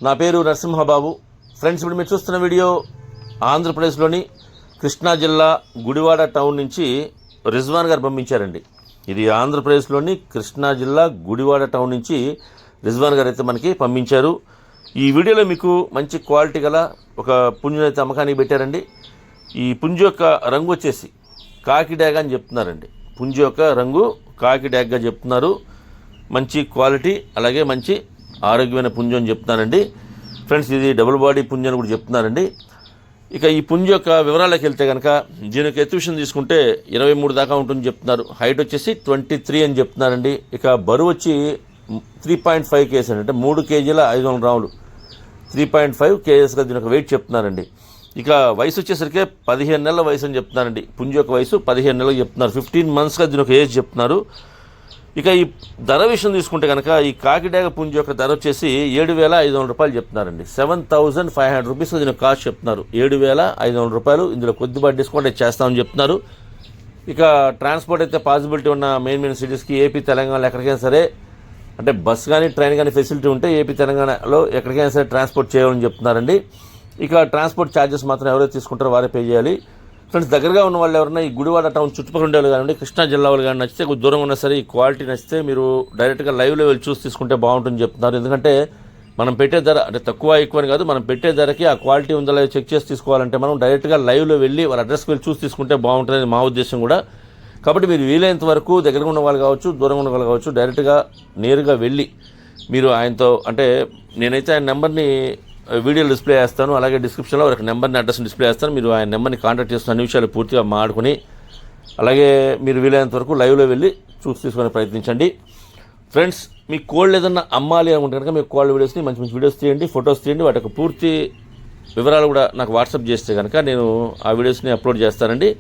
నా పేరు నరసింహబాబు. ఫ్రెండ్స్, ఇప్పుడు మీరు చూస్తున్న వీడియో ఆంధ్రప్రదేశ్లోని కృష్ణా జిల్లా గుడివాడ టౌన్ నుంచి రిజ్వాన్ గారు పంపించారండి. ఇది ఆంధ్రప్రదేశ్లోని కృష్ణా జిల్లా గుడివాడ టౌన్ నుంచి రిజ్వాన్ గారు అయితే మనకి పంపించారు. ఈ వీడియోలో మీకు మంచి క్వాలిటీ గల ఒక పుంజును అయితే అమ్మకానికి పెట్టారండి. ఈ పుంజు యొక్క రంగు వచ్చేసి కాకి డ్యాగ్ అని చెప్తున్నారండి. పుంజు యొక్క రంగు కాకి డ్యాగ్గా చెప్తున్నారు. మంచి క్వాలిటీ, అలాగే మంచి ఆరోగ్యమైన పుంజు అని చెప్తున్నారండి. ఫ్రెండ్స్, ఇది డబుల్ బాడీ పుంజు అని కూడా చెప్తున్నారండి. ఇక ఈ పుంజు యొక్క వివరాలకు వెళ్తే కనుక దీనికి ఎత్తువిషన్ తీసుకుంటే 23 దాకా ఉంటుంది చెప్తున్నారు. హైట్ వచ్చేసి 23 అని చెప్తున్నారండి. ఇక బరువు వచ్చి 3.5 kgs అండి, అంటే 3 kg 500 గ్రాములు, 3.5 kgsగా దీని యొక్క వెయిట్ చెప్తున్నారండి. ఇక వయసు వచ్చేసరికి 15 నెలల వయసు అని చెప్తున్నారండి. పుంజు యొక్క వయసు 15 నెలలు చెప్తున్నారు. 15 monthsగా దీని యొక్క ఏజ్ చెప్తున్నారు. ఇక ఈ ధర విషయం తీసుకుంటే కనుక ఈ కాకిడాగ పుంజు యొక్క ధర వచ్చేసి 7,500 రూపాయలు చెప్తున్నారండి. 7,500 రూపీస్ దీని కాస్ట్ చెప్తున్నారు. 7,500 రూపాయలు. ఇందులో కొద్దిపాటి డిస్కౌంట్ అయితే చేస్తామని చెప్తున్నారు. ఇక ట్రాన్స్పోర్ట్ అయితే పాసిబిలిటీ ఉన్న మెయిన్ సిటీస్కి, ఏపీ తెలంగాణలో ఎక్కడికైనా సరే, అంటే బస్ కానీ ట్రైన్ కానీ ఫెసిలిటీ ఉంటే ఏపీ తెలంగాణలో ఎక్కడికైనా సరే ట్రాన్స్పోర్ట్ చేయాలని చెప్తున్నారండి. ఇక ట్రాన్స్పోర్ట్ ఛార్జెస్ మాత్రం ఎవరైతే తీసుకుంటారో వారే పే చేయాలి. ఫ్రెండ్స్, దగ్గరగా ఉన్న వాళ్ళు ఎవరైనా ఈ గుడివాడ టౌన్ చుట్టుపక్కల ఉండే వాళ్ళు కానీ కృష్ణా జిల్లా వాళ్ళు కానీ నచ్చితే, కొద్ది దూరం ఉన్నా సరే ఈ క్వాలిటీ నచ్చితే మీరు డైరెక్ట్గా లైవ్లో వెళ్ళి చూసి తీసుకుంటే బాగుంటుందని చెప్తున్నారు. ఎందుకంటే మనం పెట్టే ధర అంటే తక్కువ ఎక్కువ అని కాదు, మనం పెట్టే ధరకి ఆ క్వాలిటీ ఉందా లేదా చెక్ చేసి తీసుకోవాలంటే మనం డైరెక్ట్గా లైవ్లో వెళ్ళి వాళ్ళ అడ్రస్కి వెళ్ళి చూసి తీసుకుంటే బాగుంటుందని మా ఉద్దేశం కూడా. కాబట్టి మీరు వీలైనంత వరకు దగ్గరగా ఉన్న వాళ్ళు కావచ్చు, దూరంగా ఉన్న వాళ్ళు కావచ్చు, డైరెక్ట్గా నేరుగా వెళ్ళి మీరు ఆయనతో, అంటే నేనైతే ఆయన నెంబర్ని వీడియోలో డిస్ప్లే చేస్తాను, అలాగే డిస్క్రిప్షన్లో ఒక నెంబర్ని, అడ్రస్ని డిస్ప్లే చేస్తాను. మీరు ఆయన నెంబర్ని కాంటాక్ట్ చేస్తున్న అన్ని విషయాలు పూర్తిగా మాట్లాడుకుని, అలాగే మీరు వీలైనంత వరకు లైవ్లో వెళ్ళి చూసి తీసుకునే ప్రయత్నించండి. ఫ్రెండ్స్, మీ కోళ్ళు ఏదన్నా అమ్మాలి అనుకుంటే కనుక మీ కోళ్ళ వీడియోస్ని మంచి మంచి వీడియోస్ తీయండి, ఫొటోస్ తీయండి. వాటి యొక్క పూర్తి వివరాలు కూడా నాకు వాట్సాప్ చేస్తే కనుక నేను ఆ వీడియోస్ని అప్లోడ్ చేస్తానండి.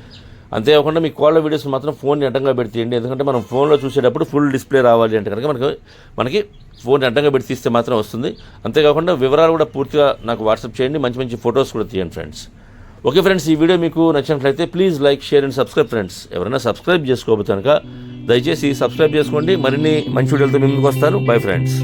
అంతేకాకుండా మీ కోళ్ళ వీడియోస్ మాత్రం ఫోన్ని అడ్డంగా పెడితేయండి. ఎందుకంటే మనం ఫోన్లో చూసేటప్పుడు ఫుల్ డిస్ప్లే రావాలి అంటే కనుక మనకి ఫోన్ అడ్డంగా పెట్టి తీస్తే మాత్రం వస్తుంది. అంతేకాకుండా వివరాలు కూడా పూర్తిగా నాకు వాట్సాప్ చేయండి, మంచి మంచి ఫొటోస్ కూడా తీయండి ఫ్రెండ్స్. ఓకే ఫ్రెండ్స్, ఈ వీడియో మీకు నచ్చినట్లయితే please like, share and subscribe friends. ఎవరైనా సబ్స్క్రైబ్ చేసుకోకపోతే కనుక దయచేసి సబ్స్క్రైబ్ చేసుకోండి. మరిన్ని మంచి వీడియోలతో ముందుకు వస్తాను. Bye friends.